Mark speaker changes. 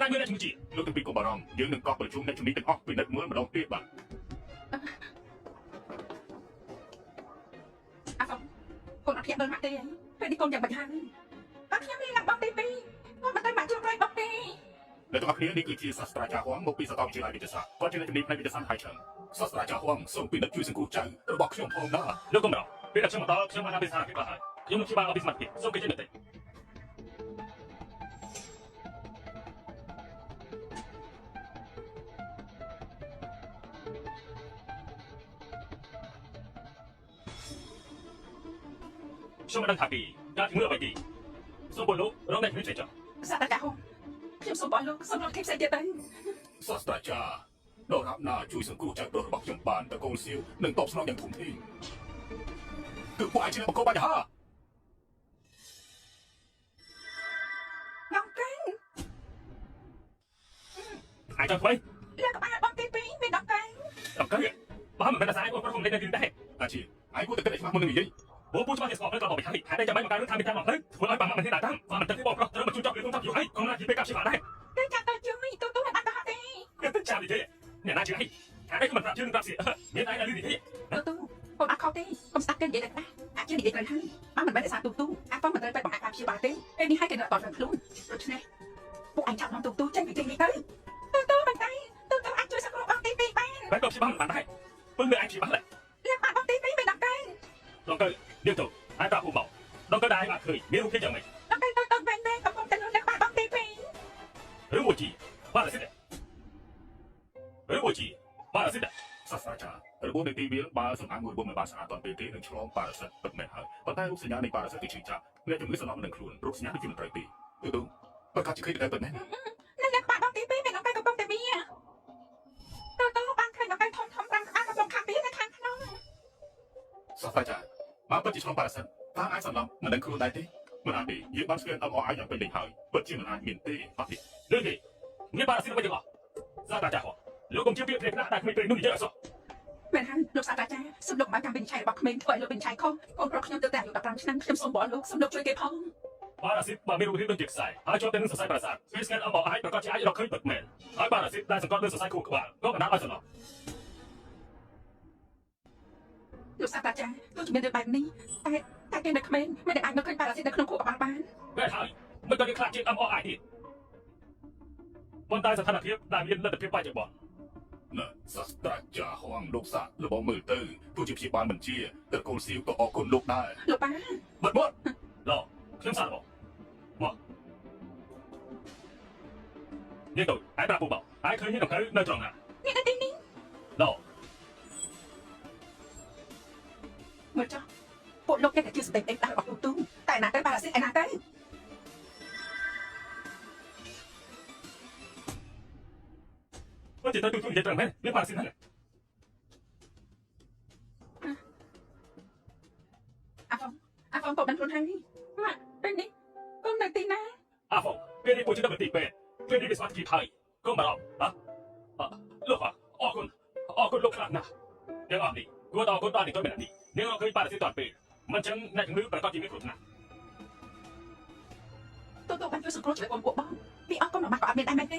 Speaker 1: ណាមើលអ្នកជំងឺលោកទាំងពីរកុំបារម្ភយើងនឹងកក់ប្រជុំអ្នកជំនាញទាំងអស់ពិនិត្យមើលម្ដងទៀតបាទ
Speaker 2: អាហ្វកូនអត់ភ្ញាក់មើលម៉ាក់ទេពេលនេះកូនយ៉ាងបាច់ហើយអត់ខ្ញុំមានឡើងបោកទី2កូនមិនទៅម៉ាក់ជួយរយបោកទេ
Speaker 1: អ្នកទាំងអស់គ្នានេះគឺជាសាស្ត្រាចារ្យហួងមកពីសាកលវិទ្យាល័យវិទ្យាសាស្ត្រគាត់ជាអ្នកជំនាញផ្នែកវិទ្យាសាស្ត្រហើយឆ្លងសាស្ត្រាចារ្យហួងសូមពិនិត្យជួយសង្គ្រោះចៅរបស់ខ្ញុំផងណាលោកកុំបារម្ភពេលដែលខ្ញុំមកដល់ខ្ញុំបានពីសារភាពបាទហើយខ្ញុំនឹងព្យាបាលឲ្យពីសមត្ថភាពសូមគេជឿទៅខ្ញុំមិនដឹងថាពីការជំងឺអ្វីទីសូមបងលោករងអ្នកជំងឺចេះចោះ
Speaker 2: សាស្ត្រាចារ្យហូខ្ញុំសូមបងលោកសូមរកធីផ្សេងទៀតទៅ
Speaker 1: សាស្ត្រាចារ្យដរាបណាជួយសង្គ្រោះចៅប្រុសរបស់ខ្ញុំបានតកូលសៀវនឹងតបស្នងយ៉ាងធំធេងគឺពួកអាចជាបកបបញ្ហា
Speaker 2: ងំកែង
Speaker 1: អាចចង់ធ្វើ
Speaker 2: លើកក្បាលបោកទី2មាន10កែង
Speaker 1: 10កែងបើមិនមែនតែស្អាតអូនប្រុសមិនលេងនឹងដែរអាជីអាយគួរតែគិតឲ្យច្បាស់មុននឹងនិយាយបងពូច្បាស់ជាស្គាល់ទៅក៏មិនហើយតែចាំបាច់មកការរឿងថាមានការមកទៅធ្វើឲ្យបាក់មិនធានតាមបើមិនទៅទីបងប្រុសត្រូវមកជួយចាប់រឿងតាមយូរហើយកុំណាជីពេលកាប់ជីបាដែរ
Speaker 2: តែចាំទៅជួយទូទូមិនបានទៅទេ
Speaker 1: ទៅចាំនិយាយអ្នកណាជឿឲ្យអានេះគឺមិនប្រាប់ជឿនឹងប្រាប់សិមានតែលឺនិយាយ
Speaker 2: ទូទូកុំអត់ខុសទេកុំស្ដាប់គេនិយាយតែណាអាចជឿនិយាយត្រូវហើយបើមិនមែនតែសារទូទូអាហ្វមិនត្រូវទៅបង្អាក់ការព្យាបាលទេពេលនេះឲ្យគេដកតខ្លួនដូច្នេះពួកអញចាប់នាំទូទូចេញពីទីនេះទៅទូទូមិនតែទូទូអាចជួយសង្គ្រោះបងទី2បាន
Speaker 1: បែបក៏ព្យាបាលមិនបានដែរពឹងមើលអាចព្យាបាលដែរ
Speaker 2: លើកបាត់បងទី2មាន10កែង
Speaker 1: ដងកើនាងទៅហើយប្រាប់ពូមកដងកើដែរអាចឃើញមានរូបភាពយ៉ាងម៉េច
Speaker 2: ដងកើទៅវិញវិញកំពុងតែលើកបាត់បងទី2
Speaker 1: ឬមួយជីបាទសិនឬមួយជីបាទសិនសាស្ត្រាចារ្យរបួសនៃទីវាលបើសម្អាតមួយរបួសមិនបានស្អាតទាន់ពេលទេនឹងឆ្លងប៉ារ៉ាស៊ីតពិតមែនហើយប៉ុន្តែរូបសញ្ញានៃប៉ារ៉ាស៊ីតគឺឈឺចាប់អ្នកជំងឺសន្លប់មិនដឹងខ្លួនរោគសញ្ញាដូចជាមិនត្រូវទេទូបើកាត់ជាឃើញតែពិតមែន
Speaker 2: នៅលើក្បាលបងទី2មានដងកើកំពុងតែវាទូបានឃើញដងកើធំធំ5ក្បាលកំពុងខាងពីនៅខាងក្នុង
Speaker 1: សាស្ត្រាចារ្យមកពិតជាឆ្លងប៉ារ៉ាស៊ីតតើអាចសន្លប់មិនដឹងខ្លួនដែរទេមិនអាចទេយើងបានស្គាល់ MRI យ៉ាងពេញលេញហើយពិតជាមិនអាចមានទេអត់ទេលើទេមានប៉ារ៉ាស៊ីតអ្វីទាំងអស់សាស្ត្រាចារ្យលោកកុំជឿពាក្យព្រេងណាស់តែគ្មានពេលនោះនិយាយអត់សោះ
Speaker 2: មែនហើយលោកសាស្ត្រាចារ្យសូមលោកមកការវិនិច្ឆ័យរបស់ក្មេងធ្វើឲ្យលោកវិនិច្ឆ័យខុសកូនប្រុសខ្ញុំទៅតែអាយុ15ឆ្នាំខ្ញុំសូមបងលោកសូមលោកជួយគេផង
Speaker 1: ប៉ារ៉ាស៊ីតបើមានរូបរាងដូចជាខ្សែហើយជាប់ទៅនឹងសរសៃប្រសាទពេលស្កេន MRI ប្រកាសជាអាចរកឃើញពិតមែនហើយប៉ារ៉ាស៊ីតដែលសង្កត់លើសរសៃខួរក្បាលក៏បណ្ដាលឲ្យសន្លប់
Speaker 2: លោកសាស្ត្រាចារ្យលោកជំនាញបែបនេះតែគេនៅក្មេងមិនអាចមើលឃើញប៉ារ៉ាស៊ីតនៅក្នុងខួរក្បាលបាន
Speaker 1: បែបហើយមិនក៏គេខ្លាចជាង MRI ទៀតប៉ុន្តែស្ថានភាពដែលមានលទ្ធភាពបច្ចុប្បន្នណាសាស្ត្រាចារ្យហងលោកសាលបងមើលទៅទោះជាព្យាបាលមិនជាតើកូនសៀវក៏អរគុណលោកដែរ
Speaker 2: លោកប៉ា
Speaker 1: បាត់មកខ្ញុំសាឡបងមកនេះទៅហើយប្រាប់ពូបងហើយឃើញនេះដង្កូវនៅត្រង់ណា
Speaker 2: នេះនៅទីនេះមើលចុះពួកលោកគេតែជាស្ទេកដាល់របស់ទូតែណាទៅប៉ារ៉ាស៊ីតឯណាទៅ
Speaker 1: មកទៅទូនិយាយត្រង់មែនមានប៉ារ៉ាស៊ីតហ្នឹង
Speaker 2: អាហ្វកូនដឹងខ្លួនហើយម៉ាក់ពេលនេះកូននៅទីណា
Speaker 1: អាហ្វពេលនេះពូជដល់ទីពេទ្យពេលនេះវាស្វាគមន៍ហើយកុំបារម្ភលោកអរគុណលោកខ្លាំងណាស់ទាំងអស់នេះគួរតអរគុណដល់នេះទៅមែននេះនាងរកឃើញប៉ារ៉ាស៊ីតតាន់ពេលមិនចឹងអ្នកជំងឺប្រកាសជាមានគ្រោះថ្នាក់
Speaker 2: ទូបានជួយសង្គ្រោះជីវិតបងពួកបងពីអស់កូនមកម៉ាក់ក៏អត់មានដែរមែនទេ